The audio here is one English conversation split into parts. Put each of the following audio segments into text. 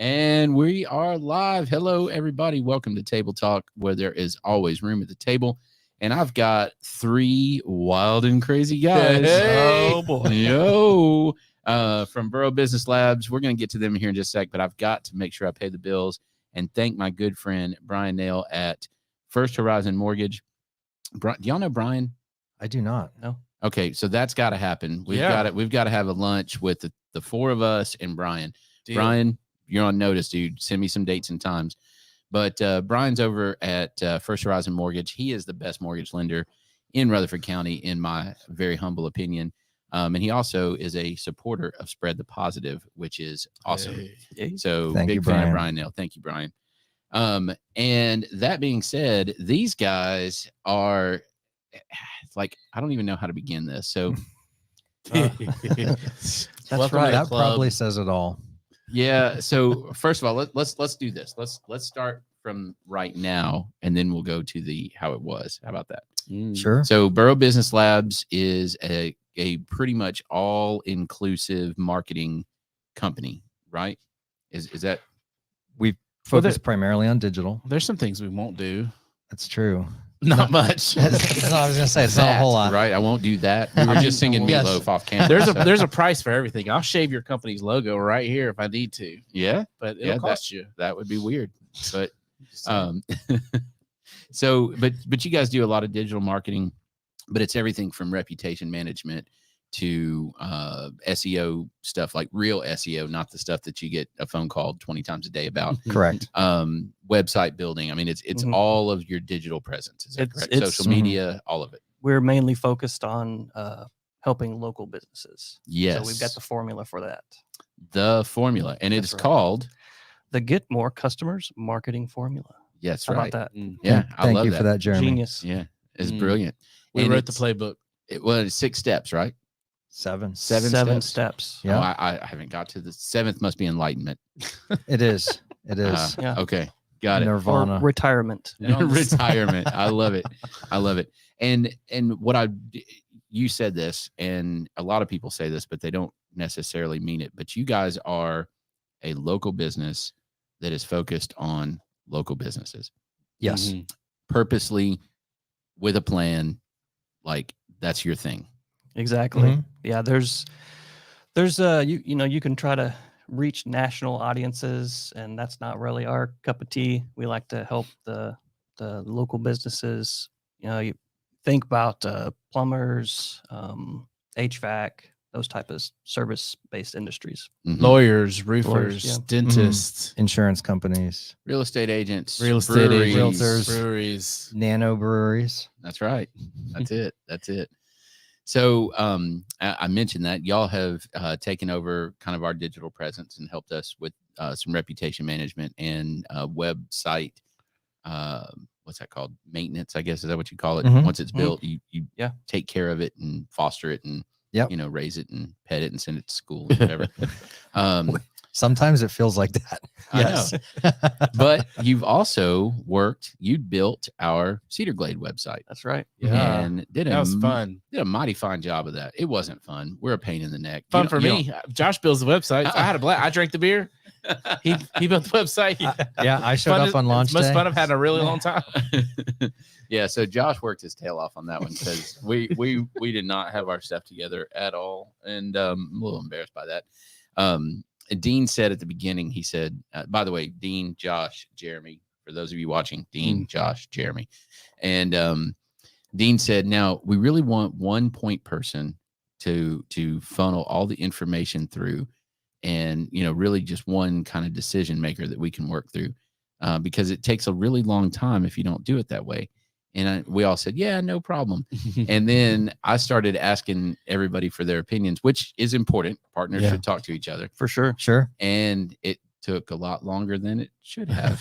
And we are live. Hello, everybody. Welcome to Table Talk, where there is always room at the table. And I've got three wild and crazy guys. Hey. Oh, boy. Yo. From Boro Business Labs. We're going to get to them here in just a sec, but I've got to make sure I pay the bills and thank my good friend, Bryan Nale at First Horizon Mortgage. Do y'all know Bryan? I do not. No. Okay, so that's got to happen. We've got to have a lunch with the four of us and Bryan. Deal. Bryan, you're on notice, dude. Send me some dates and times. But Bryan's over at First Horizon Mortgage. He is the best mortgage lender in Rutherford County, in my very humble opinion. And he also is a supporter of Spread the Positive, which is awesome. Hey. So Thank big you, fan Bryan. of Bryan Nale. Thank you, Bryan. And that being said, these guys are like, I don't even know how to begin this. So That's right. That probably says it all. yeah. So first of all, let's do this. Let's start from right now, and then we'll go to the how it was. How about that? Sure. So Boro Business Labs is a pretty much all inclusive marketing company, right? Is that We focus primarily on digital. There's some things we won't do. That's true. Not much. That's all I was gonna say. It's not a whole lot. right? I won't do that. We were just singing Yes. Meatloaf off camera. There's a price for everything. I'll shave your company's logo right here if I need to, yeah, but it'll cost you. that would be weird. But so but you guys do a lot of digital marketing, but it's everything from reputation management to SEO stuff, like real SEO, not the stuff that you get a phone call 20 times a day about. Correct. Website building. I mean, it's all of your digital presence. Is that correct? Social media, all of it. We're mainly focused on helping local businesses. Yes. So we've got the formula for that. The formula, and it's That's right. called The Get More Customers Marketing Formula. yes, How right. about that? Yeah, I Thank love you that. for that, Jeremy. Genius. Yeah, it's Mm. brilliant. We And wrote the it's- playbook. It was 6 steps, right? Seven. Seven steps. Yeah. Oh, I haven't got to the 7th. Must be enlightenment. It is. It is. Yeah. Okay, got it. Nirvana. Or retirement. Retirement. I love it. I love it. And what you said this, and a lot of people say this, but they don't necessarily mean it. But you guys are a local business that is focused on local businesses, Yes. purposely, with a plan. Like that's your thing. Exactly. Mhm. Yeah. There's you can try to reach national audiences, and that's not really our cup of tea. We like to help the local businesses. You think about plumbers, HVAC, those type of service-based industries. Mhm. Lawyers, roofers, yeah. dentists, Insurance companies, Real estate agents, real estate breweries. agents, realtors. breweries. nano breweries. That's right. That's it. That's it. So I mentioned that y'all have taken over kind of our digital presence and helped us with some reputation management and website. What's that called? Maintenance, I guess. Is that what you call it? Mhm. Once it's built, you Yeah. take care of it and foster it and Yep. raise it and pet it and send it to school and whatever. Sometimes it feels like that. Yes. But you've also you built our Cedar Glade website. That's right. Yeah. And did That was fun. Did a mighty fine job of that. It wasn't fun. We're a pain in the neck. Fun You for don't- me. Josh builds the website. I had a blast. I drank the beer. He built the website. Yeah, I showed up on launch Most day. fun I've had in a really long time. Yeah, so Josh worked his tail off on that one because we did not have our stuff together at all, and I'm a little embarrassed by that. And Dean said at the beginning, he said, by the way, Dean, Josh, Jeremy, for those of you watching, Dean, Josh, Jeremy, and Dean said, now we really want one point person to funnel all the information through, and really just one kind of decision maker that we can work through, because it takes a really long time if you don't do it that way. And we all said, yeah, no problem. And then I started asking everybody for their opinions, which is important. Partners should talk to each other. For sure. Sure. And it took a lot longer than it should have.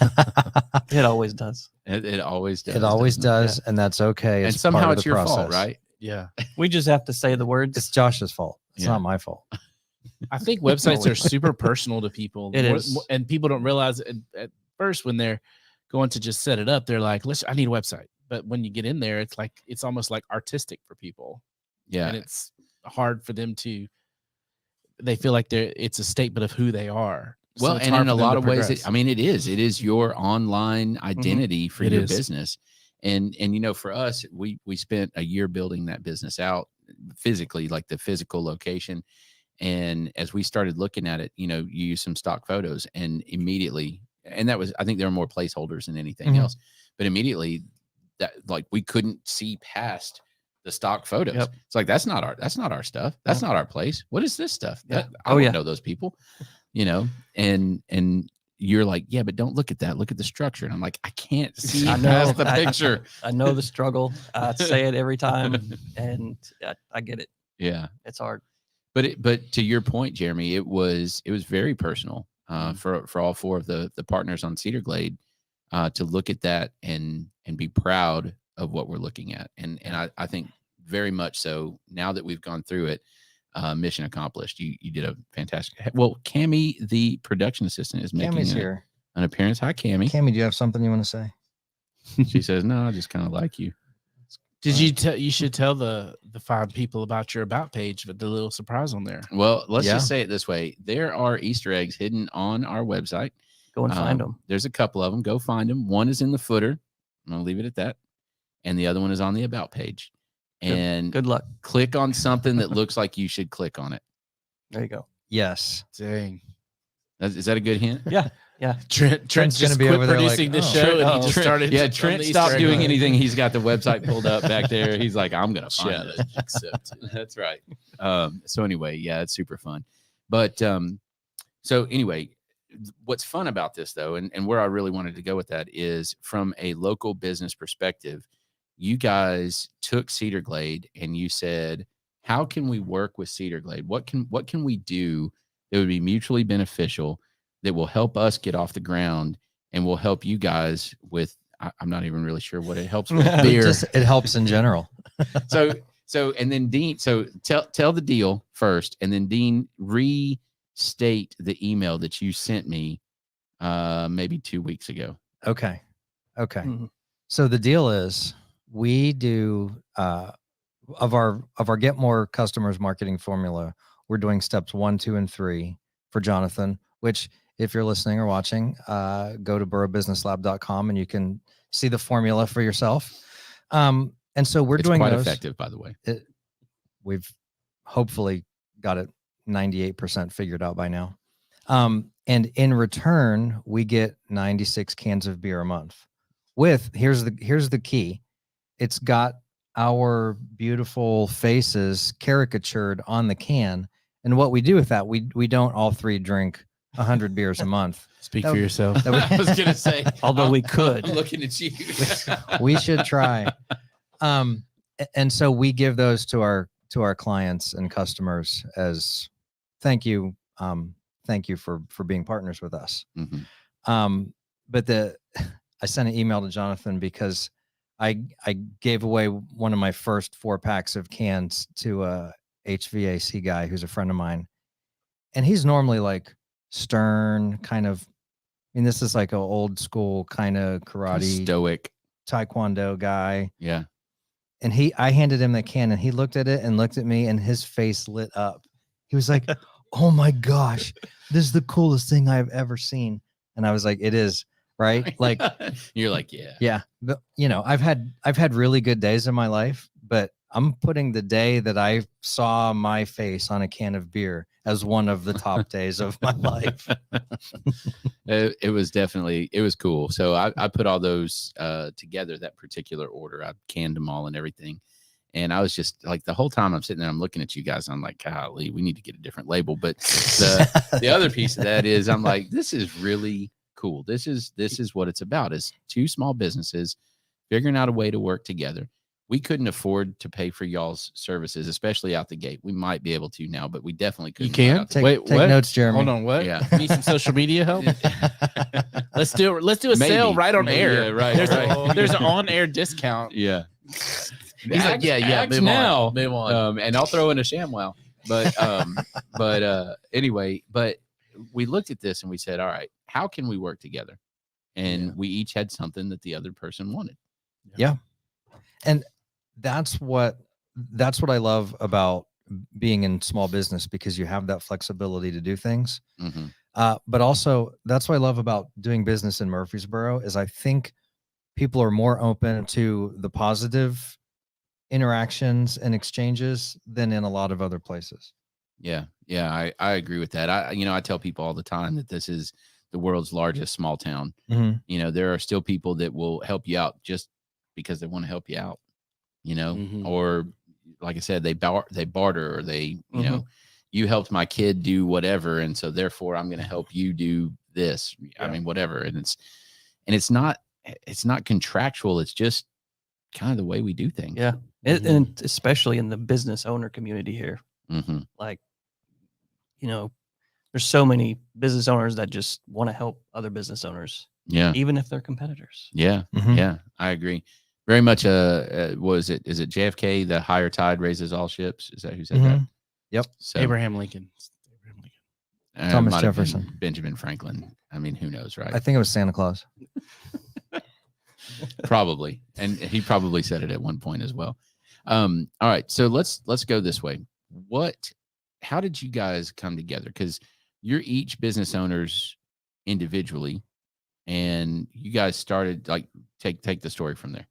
It always does. It always does. It always doesn't it? does, and that's okay. And It's somehow part of it's the your process. fault, right? Yeah. We just have to say the words. It's Josh's fault. It's Yeah. not my fault. I think websites are super personal to people. It is. And people don't realize it at first when they're going to just set it up. They're like, I need a website. But when you get in there, it's almost like artistic for people. Yeah. And it's hard for them to, they feel like it's a statement of who they are. Well, it's and hard in for a them lot to of ways, progress. it is your online identity for It your is. business. And for us, we spent a year building that business out physically, like the physical location. And as we started looking at it, you use some stock photos and immediately, and that was, I think there were more placeholders than anything else, but immediately that, like, we couldn't see past the stock photos. Yep. It's like, that's not our stuff. That's not our place. What is this stuff? Yeah. I don't know those people, and you're like, yeah, but don't look at that. Look at the structure. And I'm like, I can't see past the picture. I know the struggle. I say it every time, and I get it. Yeah, It's hard. But to your point, Jeremy, it was very personal for all four of the partners on Cedar Glade to look at that and be proud of what we're looking at. And I think very much so. Now that we've gone through it, mission accomplished. You did a fantastic. Well, Cammie, the production assistant, is making here. an appearance. Hi, Cammie. Cammie, do you have something you want to say? She says, no, I just kind of like you. Did you tell? You should tell the 5 people about your about page, but the little surprise on there. Well, let's just say it this way: there are Easter eggs hidden on our website. Go and find them. There's a couple of them. Go find them. One is in the footer. I'm gonna leave it at that, and the other one is on the about page. And Good luck. click on something that looks like you should click on it. There you go. Yes. Dang. Is that a good hint? Yeah. Trent's gonna just be quit over there like, producing this oh. show, and he Trent- just started. Yeah, on Trent the stopped Easter egg doing hunt. anything. He's got the website pulled up back there. He's like, I'm gonna find it. That's right. So anyway, yeah, it's super fun. But so anyway, what's fun about this though, and where I really wanted to go with that is from a local business perspective, you guys took Cedar Glade and you said, how can we work with Cedar Glade? What can we do that would be mutually beneficial, that will help us get off the ground and will help you guys with, I'm not even really sure what it helps with. Beer. It helps in general. So and then Dean, so tell the deal first, and then Dean, restate the email that you sent me maybe 2 weeks ago. Okay. Mhm. So the deal is we do of our Get More Customers marketing formula, we're doing steps 1, 2, and 3 for Jonathan, which if you're listening or watching, go to borobusinesslab.com and you can see the formula for yourself. And so it's doing quite those. effective, by the way. We've hopefully got it 98% figured out by now. And in return, we get 96 cans of beer a month. Here's the key. It's got our beautiful faces caricatured on the can. And what we do with that, we don't all 3 drink 100 beers a month. Speak for yourself. I was gonna say, Although we could. I'm looking at you. We should try. And so we give those to our clients and customers as thank you. Thank you for being partners with us. Mm-hmm. But I sent an email to Jonathan because I gave away one of my first 4 packs of cans to a HVAC guy who's a friend of mine. And he's normally like stern kind of, this is like an old school kind of karate, stoic taekwondo guy. Yeah. And I handed him the can and he looked at it and looked at me and his face lit up. He was like, oh my gosh, this is the coolest thing I've ever seen. And I was like, it is, right? Like, you're like, yeah. Yeah. But I've had really good days in my life, but I'm putting the day that I saw my face on a can of beer as one of the top days of my life. It was cool. So I put all those together, that particular order. I canned them all and everything. And I was just like, the whole time I'm sitting there, I'm looking at you guys. I'm like, golly, we need to get a different label. But the other piece of that is I'm like, this is really cool. This is what it's about, is 2 small businesses figuring out a way to work together. We couldn't afford to pay for y'all's services, especially out the gate. We might be able to now, but we definitely couldn't. You can Take wait. notes, Jeremy. Hold on. What? Yeah. Need some social media help? Let's do a sale right on air. Yeah, right. There's an on-air discount. Yeah. He's like, yeah. Act Move now. on. Move on. And I'll throw in a ShamWow. But anyway, but we looked at this and we said, all right, how can we work together? And we each had something that the other person wanted. Yeah. And that's what I love about being in small business, because you have that flexibility to do things. Mm-hmm. But also, that's what I love about doing business in Murfreesboro is I think people are more open to the positive interactions and exchanges than in a lot of other places. Yeah. I agree with that. I tell people all the time that this is the world's largest small town. Mm-hmm. There are still people that will help you out just because they want to help you out, Mhm. or like I said, they barter, or they, Mhm. you helped my kid do whatever, and so therefore I'm going to help you do this. I Yeah. mean, whatever. And it's not contractual. It's just kind of the way we do things. Yeah. Mhm. And especially in the business owner community here, Mm-hmm. like, there's so many business owners that just want to help other business owners, Yeah. even if they're competitors. Yeah. Mhm. Yeah. I agree. Very much. Is it JFK? The higher tide raises all ships. Is that who said that? Mhm. Yep. So Abraham Lincoln. it Thomas might have been Jefferson. Benjamin Franklin. I mean, who knows, right? I think it was Santa Claus. Probably, and he probably said it at one point as well. All right, so let's go this way. How did you guys come together? Because you're each business owners individually, and you guys started take the story from there.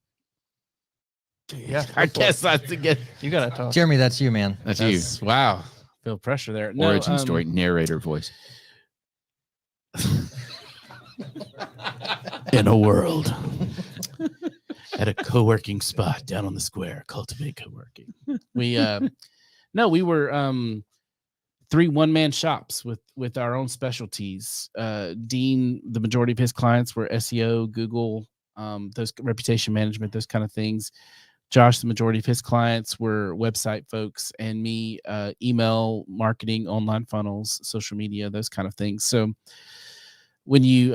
Yeah, I guess that's again. You got to talk. Jeremy, that's you, man. That's you. Wow, feel pressure there. Origin story, narrator voice. In a world at a co-working spot down on the square, cultivate co-working. We were 3 one-man shops with our own specialties. Dean, the majority of his clients were SEO, Google, those reputation management, those kind of things. Josh, the majority of his clients were website folks, and me, email marketing, online funnels, social media, those kind of things. So when you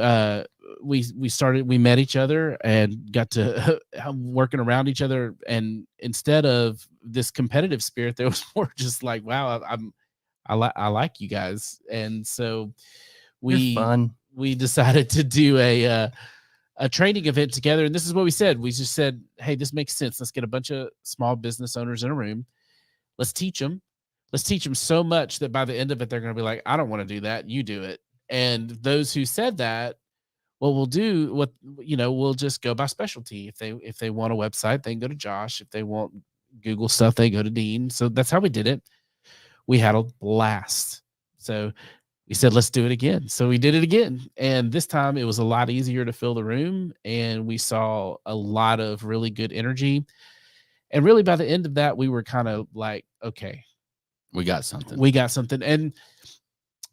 we met each other and got to working around each other, and instead of this competitive spirit, there was more just like, wow, I like you guys. And so we decided to do a training event together, and this is what we said. We just said, hey, this makes sense. Let's get a bunch of small business owners in a room. Let's teach them so much that by the end of it, they're going to be like, I don't want to do that. You do it. And those who said that, well, we'll just go by specialty. If they want a website, they can go to Josh. If they want Google stuff, they go to Dean. So that's how we did it. We had a blast. So we said, let's do it again. So we did it again. And this time it was a lot easier to fill the room. And we saw a lot of really good energy. And really by the end of that, we were kind of like, okay, we got something. And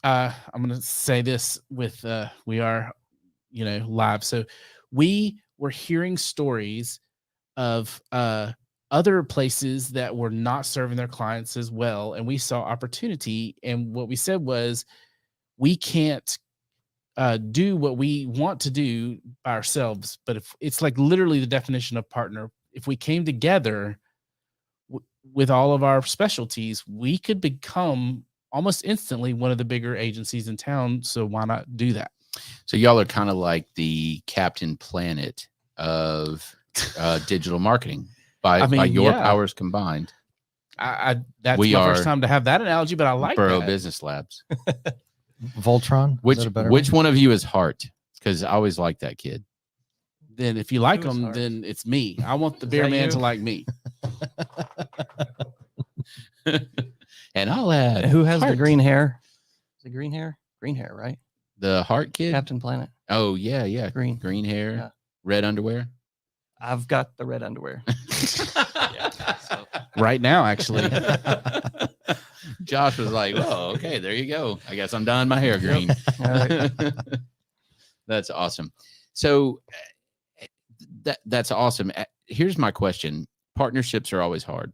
I'm going to say this with, we are, live. So we were hearing stories of, other places that were not serving their clients as well. And we saw opportunity. And what we said was, we can't do what we want to do by ourselves, but if it's like literally the definition of partner, if we came together with all of our specialties, we could become almost instantly one of the bigger agencies in town. So why not do that? So y'all are kind of like the Captain Planet of digital marketing by your powers combined. That's my first time to have that analogy, but I like Boro that. Business Labs. Voltron. Which one of you is Hart? Because I always like that kid. Then if you like him, then it's me. I want the beer man to like me. And I'll add. Who has the green hair? Is it green hair? Green hair, right? The Hart kid? Captain Planet. Oh, yeah. Green hair. Yeah. Red underwear. I've got the red underwear. Right now, actually. Josh was like, "Oh, okay, there you go. I guess I'm dyeing my hair green." All right. That's awesome. So that's awesome. Here's my question. Partnerships are always hard.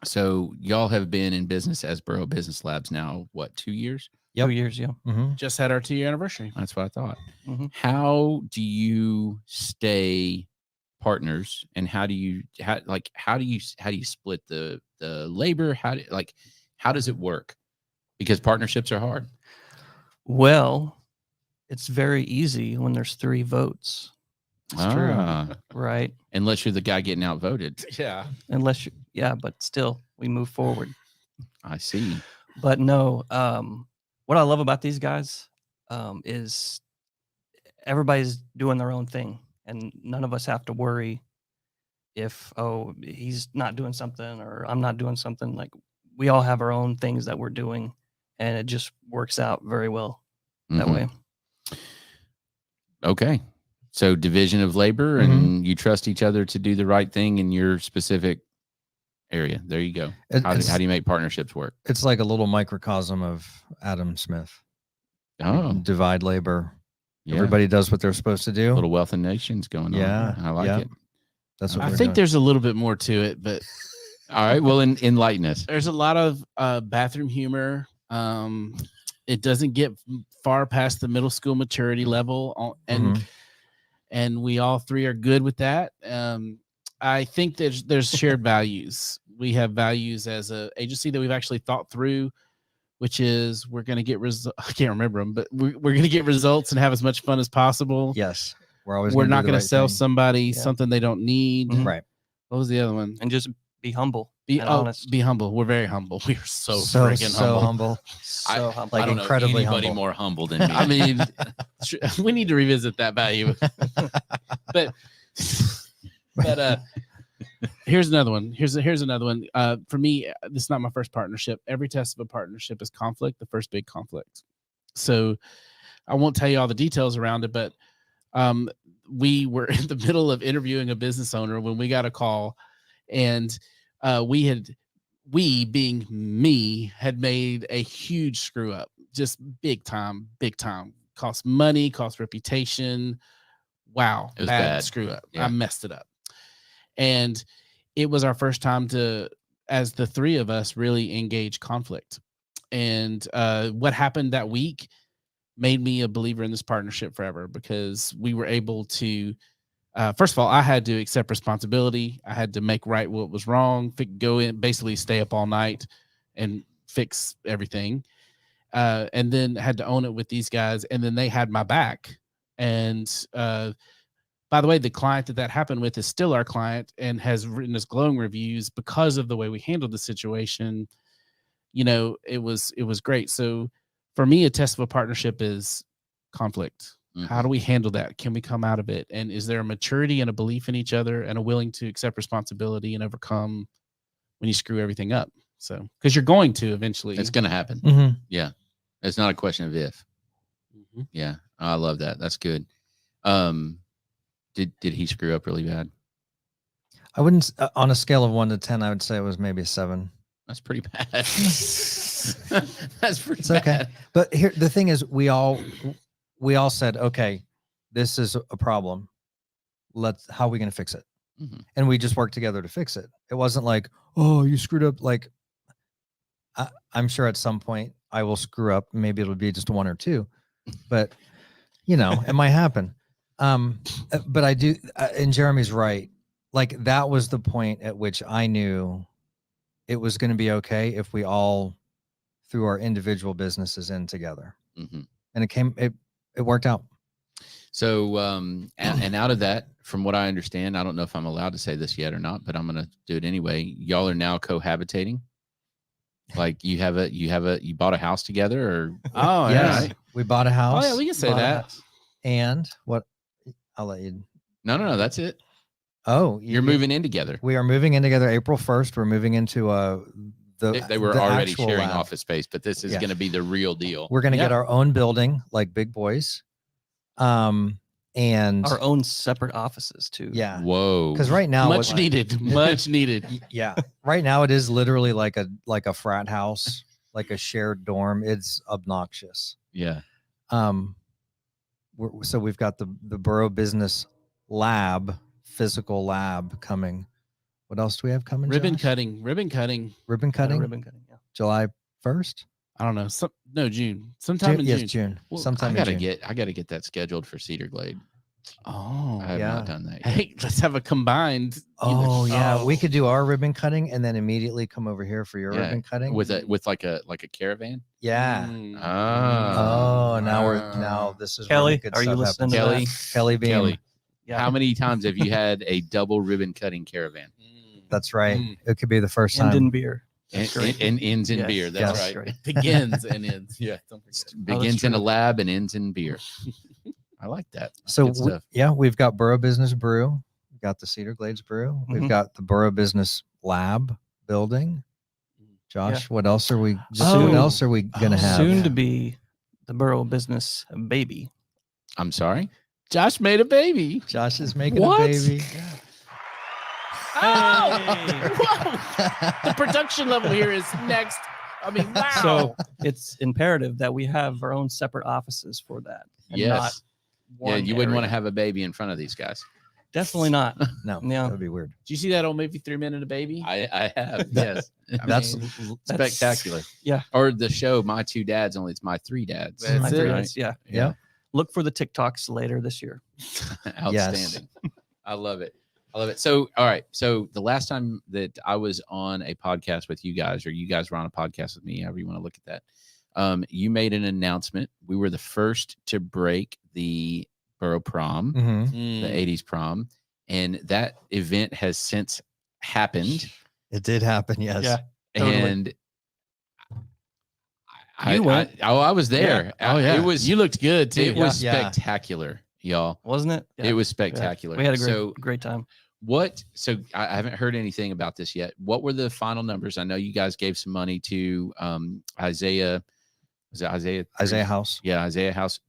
So y'all have been in business as Boro Business Labs now, what, 2 years? Yep. 2 years, yeah. Mm-hmm. Just had our 2-year anniversary. That's what I thought. Mm-hmm. How do you stay partners, and how do you split the labor? How does it work? Because partnerships are hard. Well, it's very easy when there's 3 votes. It's true. Right. Unless you're the guy getting outvoted. Yeah. But still we move forward. I see. But no, what I love about these guys is everybody's doing their own thing, and none of us have to worry if, oh, he's not doing something or I'm not doing something. Like, we all have our own things that we're doing, and it just works out very well that way. Okay. So division of labor, and you trust each other to do the right thing in your specific area. There you go. How do you make partnerships work? It's like a little microcosm of Adam Smith. Oh, Divide labor. yeah. Everybody does what they're supposed to do. Little Wealth of Nations going on. Yeah, I like it. That's what I we're think doing. there's a little bit more to it, but All right. Well, enlighten us. there's a lot of bathroom humor. It doesn't get far past the middle school maturity level, and we all three are good with that. I think there's shared values. We have values as an agency that we've actually thought through, which is we're going to get I can't remember them, but we're going to get results and have as much fun as possible. Yes, we're not going to to sell somebody something they don't need. right. What was the other one? And just be humble. Be and honest. Be humble. We're very humble. We are so freaking humble. So humble. I Like don't incredibly know anybody humble. more humble than me. I mean, we need to revisit that value. but here's another one. Here's another one. For me, this is not my first partnership. Every test of a partnership is conflict, the first big conflict. So I won't tell you all the details around it, but we were in the middle of interviewing a business owner when we got a call, and we being me had made a huge screw up, just big time, cost money, cost reputation. Wow. It was bad. Screw up. Yeah. I messed it up. And it was our first time as the three of us, really engage conflict. And what happened that week made me a believer in this partnership forever, because we were able to, first of all, I had to accept responsibility. I had to make right what was wrong, go in, basically stay up all night and fix everything. And then had to own it with these guys. And then they had my back. And by the way, the client that happened with is still our client and has written us glowing reviews because of the way we handled the situation. You know, it was great. So for me, a test of a partnership is conflict. How do we handle that? Can we come out of it? And is there a maturity and a belief in each other and a willing to accept responsibility and overcome when you screw everything up? So, because you're going to eventually. It's going to happen. Mm-hmm. Yeah. It's not a question of if. Yeah. I love that. That's good. Did he screw up really bad? I wouldn't, on a scale of 1 to 10, I would say it was maybe a 7. That's pretty bad. That's pretty It's bad. okay. But here, the thing is, we all said, okay, this is a problem. How are we going to fix it? And we just worked together to fix it. It wasn't like, oh, you screwed up. Like, I'm sure at some point I will screw up. Maybe it'll be just 1 or 2, but it might happen. But I do, and Jeremy's right. Like, that was the point at which I knew it was going to be okay if we all threw our individual businesses in together. And it worked out. So, and out of that, from what I understand, I don't know if I'm allowed to say this yet or not, but I'm going to do it anyway. Y'all are now cohabitating. Like you bought a house together, or? Oh, yes, yeah. we bought a house. Oh, yeah, we can say that. And what? I'll let you. No, that's it. Oh, you're moving in together. We are moving in together April 1st. We're moving into they were already sharing lab. office space, but this is going to be the real deal. We're going to get our own building, like big boys. And our own separate offices too. Yeah. Whoa. Because right now, much needed. Yeah. Right now it is literally like a frat house, like a shared dorm. It's obnoxious. Yeah. So we've got the Boro Business Lab, physical lab coming. What else do we have coming? Ribbon Josh? cutting. Ribbon cutting. Yeah. July 1st. I don't know. June. Sometime in June. Yes, June. Well, sometime I in June. gotta get that scheduled for Cedar Glade. Oh, I have not done that yet. Hey, let's have a combined. Oh yeah, we could do our ribbon cutting and then immediately come over here for your ribbon cutting with like a caravan. Yeah. Oh, now this is Kelly. Really good are you stuff listening happens. to that? Kelly Beam. Kelly. Yeah. How many times have you had a double ribbon cutting caravan? That's right. It could be the first time. And in beer. and ends in Yes, beer. That's yes. right. Begins and ends. Yeah, Oh, that's begins in a true. lab and ends in beer. I like that. That's So good stuff. we've got Boro Business Brew, we've got the Cedar Glades Brew, we've Mhm. got the Boro Business Lab building. Josh, what else are we? What Soon- else are we gonna have? Soon to be the Boro Business baby. I'm sorry. Josh made a baby. Josh is making What? a baby. Hey. Whoa. The production level here is next. I mean, wow. So it's imperative that we have our own separate offices for that. and not Yes. Yeah, one you wouldn't want to area. have a baby in front of these guys. Definitely not. No, Yeah. that would be weird. Did you see that old movie 3 Men and a Baby? I have. Yes. That's That's- Spectacular. Yeah. Or the show My Two Dads, only it's My Three Dads. That's My it. three Right? days, yeah. yeah. Look for the TikToks later this year. Outstanding. I love it. I love it. So, all right. So the last time that I was on a podcast with you guys, or you guys were on a podcast with me, however you want to look at that, you made an announcement. We were the first to break the Borough Prom, Mhm. the 80s prom, and that event has since happened. It did happen. Yes. Yeah. Totally. And You went. I was there. Oh yeah. It was You looked good too. it was Yeah. spectacular, y'all. Wasn't it? It was spectacular. We had a great, So great time. so I haven't heard anything about this yet. What were the final numbers? I know you guys gave some money to Isaiah. Was it Isaiah? Isaiah House. Yeah, Isaiah House.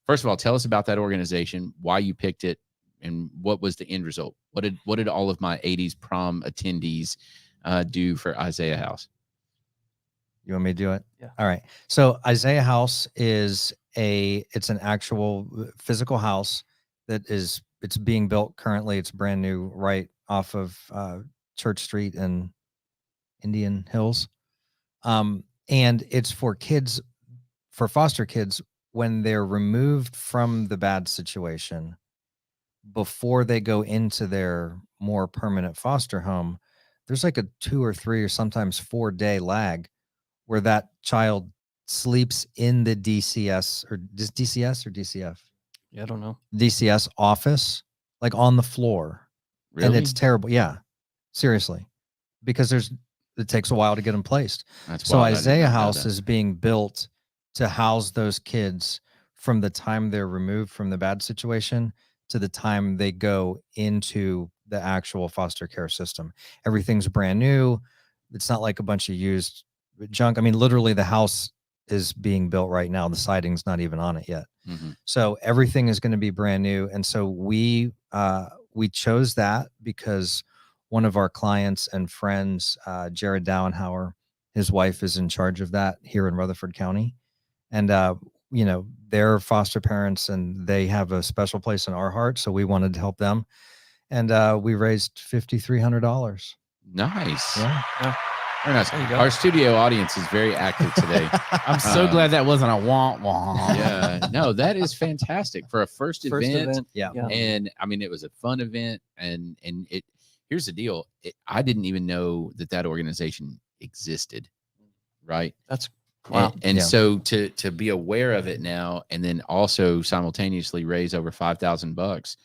First of all, tell us about that organization, why you picked it, and what was the end result. What did all of my 80s prom attendees do for Isaiah House? You want me to do it? Yeah. All right. So Isaiah House is it's an actual physical house it's being built currently. It's brand new right off of Church Street in Indian Hills. And it's for kids, for foster kids, when they're removed from the bad situation before they go into their more permanent foster home. There's like a 2 or 3 or sometimes 4-day lag where that child sleeps in the DCS or DCS or DCF? Yeah, I don't know. DCS office, like on the floor. Really? And it's terrible. Yeah. Seriously. Because it takes a while to get them placed. That's So wild. I did Isaiah not know House that. is being built to house those kids from the time they're removed from the bad situation to the time they go into the actual foster care system. Everything's brand new. It's not like a bunch of used junk. I mean, literally the house is being built right now. The siding's not even on it yet. Mhm. So everything is going to be brand new. And so we chose that because one of our clients and friends, Jared Dowenhauer, his wife is in charge of that here in Rutherford County. And, they're foster parents and they have a special place in our heart. So we wanted to help them. And we raised $5,300. Nice. Yeah. Very nice. There you go. Our studio audience is very active today. I'm so Uh, glad that wasn't a wah. Yeah. No, that is fantastic for a first event. Yeah. Yeah. And I mean, it was a fun event. And here's the deal. I didn't even know that organization existed. Right. That's Wow. And Yeah. so to be aware of it now, and then also simultaneously raise over $5,000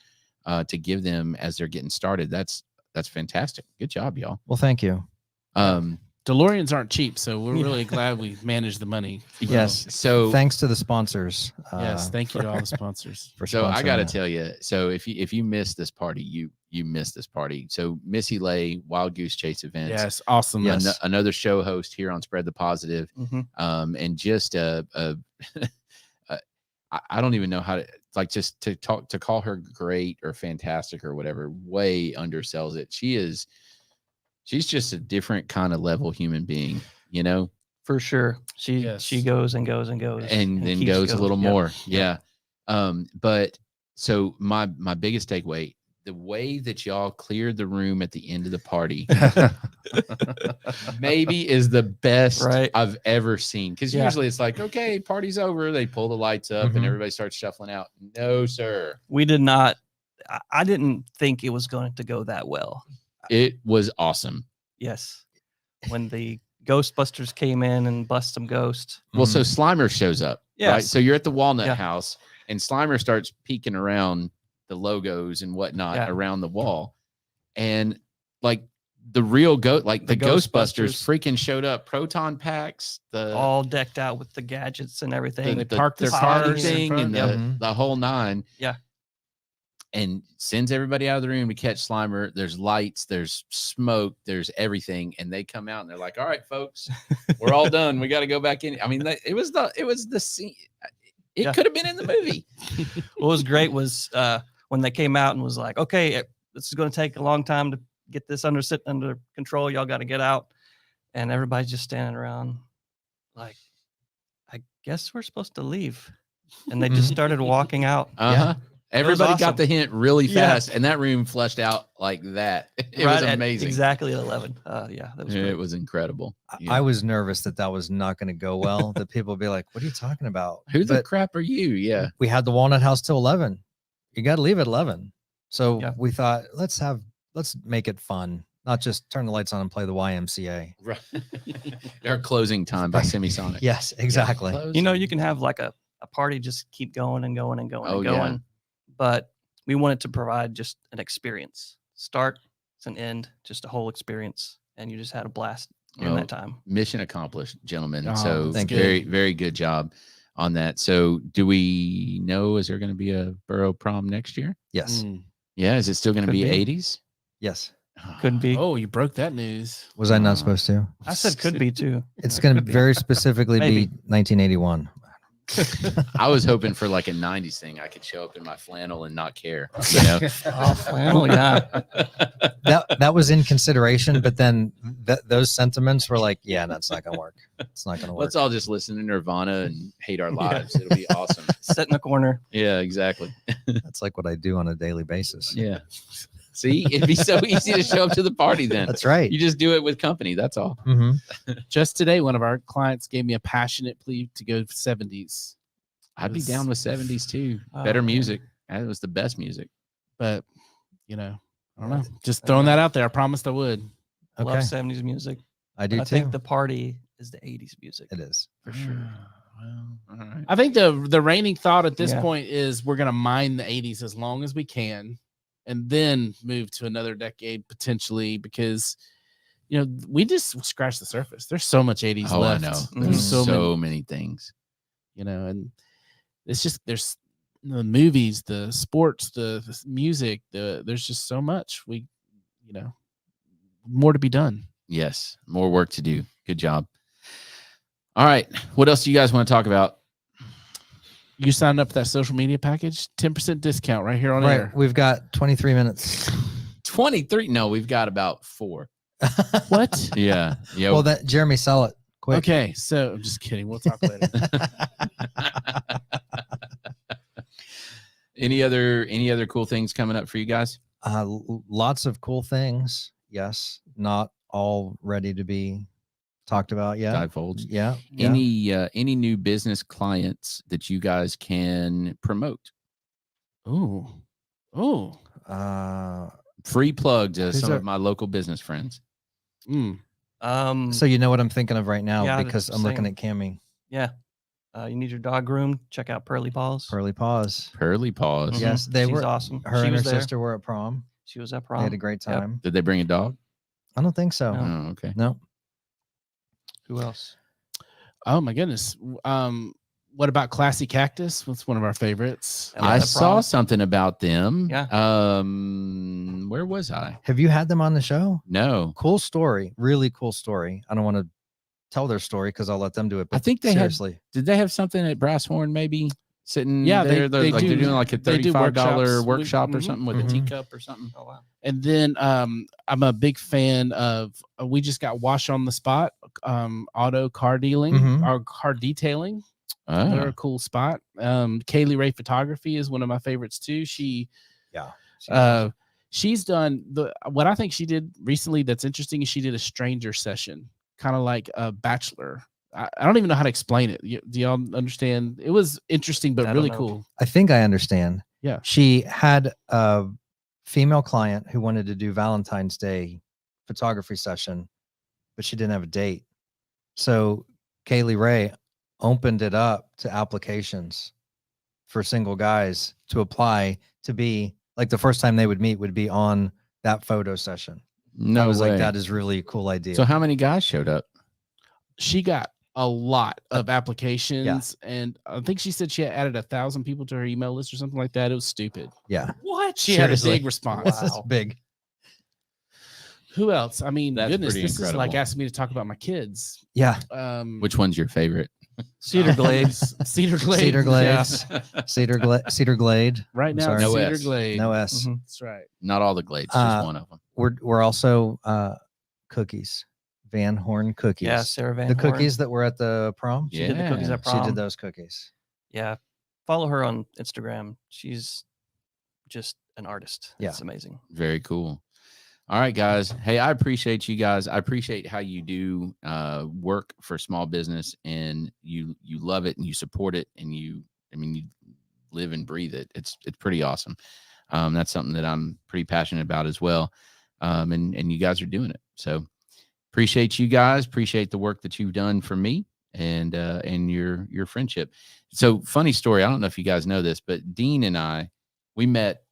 to give them as they're getting started. That's fantastic. Good job, y'all. Well, thank you. DeLoreans aren't cheap, so we're really glad we managed the money. Yes. So Thanks to the sponsors. Yes, thank you to all the sponsors. For So I sponsoring got to that. tell you, so if you missed this party, you missed this party. So Missy Lay, Wild Goose Chase events. Yes, awesome. Yes. Another show host here on Spread the Positive. Mhm. And just I don't even know how to just to call her great or fantastic or whatever, way undersells it. She's just a different kind of level human being, for sure. She Yes. goes and goes and goes and then keeps goes a going. little Yep. more. Yeah. But so my biggest takeaway, the way that y'all cleared the room at the end of the party maybe is the best Right. I've ever seen. Because Yeah. usually it's like, okay, party's over. They pull the lights up and Mhm. everybody starts shuffling out. No, sir. We did not. I didn't think it was going to go that well. It was awesome. Yes. When the Ghostbusters came in and bust some ghost. Well, so Slimer shows up. Right. Yes. So you're at the Walnut Yeah. House and Slimer starts peeking around the logos and whatnot Yeah. around the wall. And like the real like the The Ghostbusters Ghostbusters. freaking showed up. Proton packs, the all decked out with the gadgets and everything. They parked their party cars in thing front. and Yep. the whole nine. Yeah. And sends everybody out of the room to catch Slimer. There's lights, there's smoke, there's everything, and they come out and they're like, "All right, folks, we're all done. We got to go back in." I mean, it was the scene. It Yeah. could have been in the movie. What was great was when they came out and was like, okay, this is going to take a long time to get this under control. Y'all got to get out. And everybody's just standing around like, I guess we're supposed to leave. And they just started walking out. Uh-huh. Everybody awesome. got the hint really Yeah. fast, and that room flushed out like that. It Right was at amazing. exactly at 11. Yeah, that was great. It was incredible. I was nervous that was not going to go well. That people would be like, "What are you talking about? Who the But crap are you?" Yeah. we had the Walnut House till 11. You got to leave at 11. So Yeah. we thought, let's make it fun, not just turn the lights on and play the YMCA. Right. Our closing time by Semisonic. Yes, exactly. You know, you can have like a party just keep going and going and going Oh, and yeah. going. But we wanted to provide just an experience. Start and end, just a whole experience. And you just had a blast during Well, that time. Mission accomplished, gentlemen. Oh, So thank you. very, very good job on that. So do we know, is there going to be a Boro prom next year? Yes. Yeah. Is it still going to Could be be. 80s? Yes. Could be. Oh, you broke that news. Was I not supposed to? I said could be too. It's going to very specifically Maybe. be 1981. I was hoping for like a 90s thing. I could show up in my flannel and not care. You know? Oh, flannel, yeah. That was in consideration, but then those sentiments were like, yeah, that's not going to work. It's not going to work. Let's all just listen to Nirvana and hate our lives. It'll be awesome. Sit in the corner. Yeah, exactly. That's like what I do on a daily basis. Yeah. See, it'd be so easy to show up to the party then. That's right. You just do it with company. That's all. Mm-hmm. Just today, one of our clients gave me a passionate plea to go 70s, I'd be down with 70s too. Oh, Better man. music. That was the best music. but I don't know. Just throwing that out there. I promised I would. Okay. Love 70s music. I do But I too. think the party is the 80s music. It is. For sure. Well, all right. I think the reigning thought at this Yeah. point is we're gonna mine the 80s as long as we can, and then move to another decade potentially, because we just scratched the surface. There's so much 80s Oh, left. I know. Mhm. There's so so many, many things. and it's just there's the movies, the sports, the music, there's just so much more to be done. Yes. More work to do. Good job. All right. What else do you guys want to talk about? You signed up for that social media package, 10% discount right here on Right. air. We've got 23 minutes. 23. No, we've got about 4. What? Yeah. Yeah. Well, that Jeremy, sell it quick. Okay, so I'm just kidding. We'll talk later. Any other cool things coming up for you guys? Lots of cool things. Yes. Not all ready to be talked about yet. Divulge. Yeah. Any new business clients that you guys can promote? Oh, Free plug to Who's some our- of my local business friends. So you know what I'm thinking of right now Yeah, because that's I'm the looking same. at Cammy. Yeah. You need your dog groomed. Check out Pearly Paws. Pearly Paws. Pearly Paws. Mhm. Yes, they She's were. awesome. Her She and her was there. sister were at prom. She was at They prom. had a great Yep. time. Did they bring a dog? I don't think so. No. Oh, okay. No. Who else? oh my goodness. What about Classy Cactus? That's one of our favorites. Yeah, I the saw prom. something about them. Yeah. Where was I? Have you had them on the show? No. Cool story. Really cool story. I don't want to tell their story because I'll let them do it. But I think they had- seriously. Did they have something at Brasshorn maybe sitting Yeah, there? they They're do. doing like a They do $35 workshops. workshop or Mhm, something with mhm. a teacup or something. Oh, wow. And then I'm a big fan of we just got Wash on the Spot, auto car dealing Mhm. or car detailing. They're Oh, a cool spot. Kaylee Ray Photography is one of my favorites too. She's done what I think she did recently that's interesting is she did a stranger session, kind of like a bachelor. I don't even know how to explain it. Do y'all understand? It was interesting, but I don't really know. cool. I think I understand. Yeah. She had a female client who wanted to do Valentine's Day photography session, but she didn't have a date. So Kaylee Ray opened it up to applications for single guys to apply to be like the first time they would meet would be on that photo session. No I was way. like, that is really a cool idea. So how many guys showed up? She got a lot of applications, and I think she said she had added 1,000 people to her email list or something like that. It was stupid. Yeah. What? She Seriously. had a big response. This is big. Who else? I mean, That's goodness, pretty this is like incredible. asking me to talk about my kids. Yeah. Which one's your favorite? Cedar Glades. Cedar Glade. Cedar Yeah. Glades. Cedar Glade. Right I'm now, sorry. it's No Cedar S. Glade. No S. Mhm. That's right. Not all the Glades, just one of them. We're also cookies. Van Horn cookies. Yeah, Sarah Van The Horn. cookies that were at the prom. She did the cookies Yeah. at She prom. did those cookies. Yeah, follow her on Instagram. She's just an artist. Yeah. It's amazing. Very cool. All right, guys. Hey, I appreciate you guys. I appreciate how you do work for small business, and you love it and you support it, and you live and breathe it. It's pretty awesome. That's something that I'm pretty passionate about as well. And you guys are doing it. So appreciate you guys. Appreciate the work that you've done for me and your friendship. So funny story. I don't know if you guys know this, but Dean and I, we met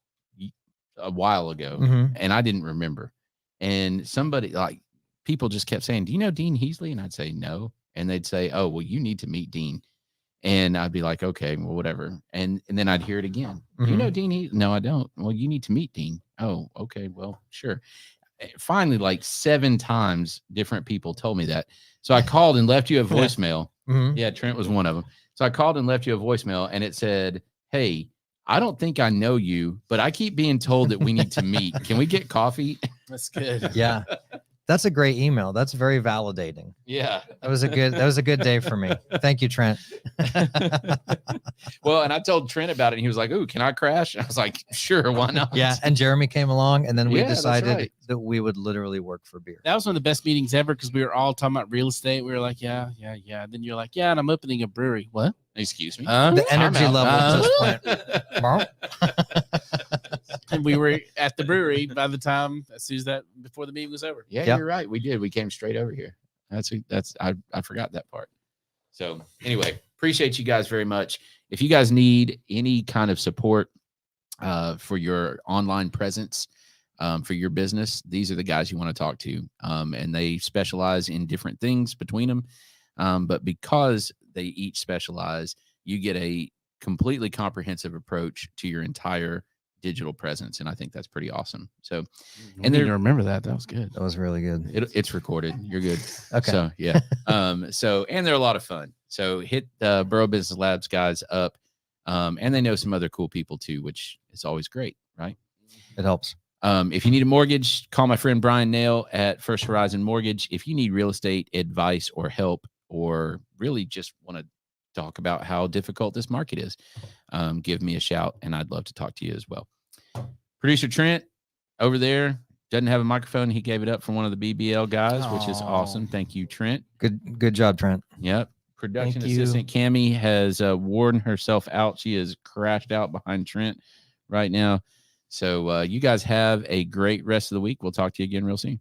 a while ago, Mhm. and I didn't remember. And somebody, like, people just kept saying, "Do you know Dean Heasley?" And I'd say no, and they'd say, "Oh, well, you need to meet Dean." And I'd be like, "Okay, well, whatever." And then I'd hear it again. "Do you know Dean Heasley?" "No, I don't." "Well, you need to meet Dean." "Oh, okay, well, sure." Finally, like 7 times, different people told me that. So I called and left you a voicemail. Mhm. Yeah, Trent was one of them. So I called and left you a voicemail, and it said, "Hey, I don't think I know you, but I keep being told that we need to meet. Can we get coffee?" That's good. Yeah. That's a great email. That's very validating. Yeah. That was a good day for me. Thank you, Trent. Well, and I told Trent about it, and he was like, "Ooh, can I crash?" I was like, "Sure, why not?" Yeah. And Jeremy came along, and then we Yeah, that's decided right. that we would literally work for beer. That was one of the best meetings ever because we were all talking about real estate. We were like, yeah. Then you're like, yeah, and I'm opening a brewery. What? Excuse me. The energy I'm out. level just went. And we were at the brewery by the time, as soon as that, before the meeting was over. Yeah, Yep. you're right. We did. We came straight over here. I forgot that part. So anyway, appreciate you guys very much. If you guys need any kind of support for your online presence, for your business, these are the guys you want to talk to. And they specialize in different things between them. But because they each specialize, you get a completely comprehensive approach to your entire digital presence. And I think that's pretty awesome. So, And and then they're remember that. That was good. That was really good. it's recorded. You're good. Okay. So yeah. And they're a lot of fun. So hit the Boro Business Labs guys up. And they know some other cool people too, which is always great, right? It helps. If you need a mortgage, call my friend Bryan Nale at First Horizon Mortgage. If you need real estate advice or help, or really just want to talk about how difficult this market is, give me a shout, and I'd love to talk to you as well. Producer Trent over there doesn't have a microphone. He gave it up for one of the BBL guys, which is awesome. Thank you, Trent. Good job, Trent. Yep. Production Thank you. assistant Cammie has worn herself out. She is crashed out behind Trent right now. So you guys have a great rest of the week. We'll talk to you again real soon.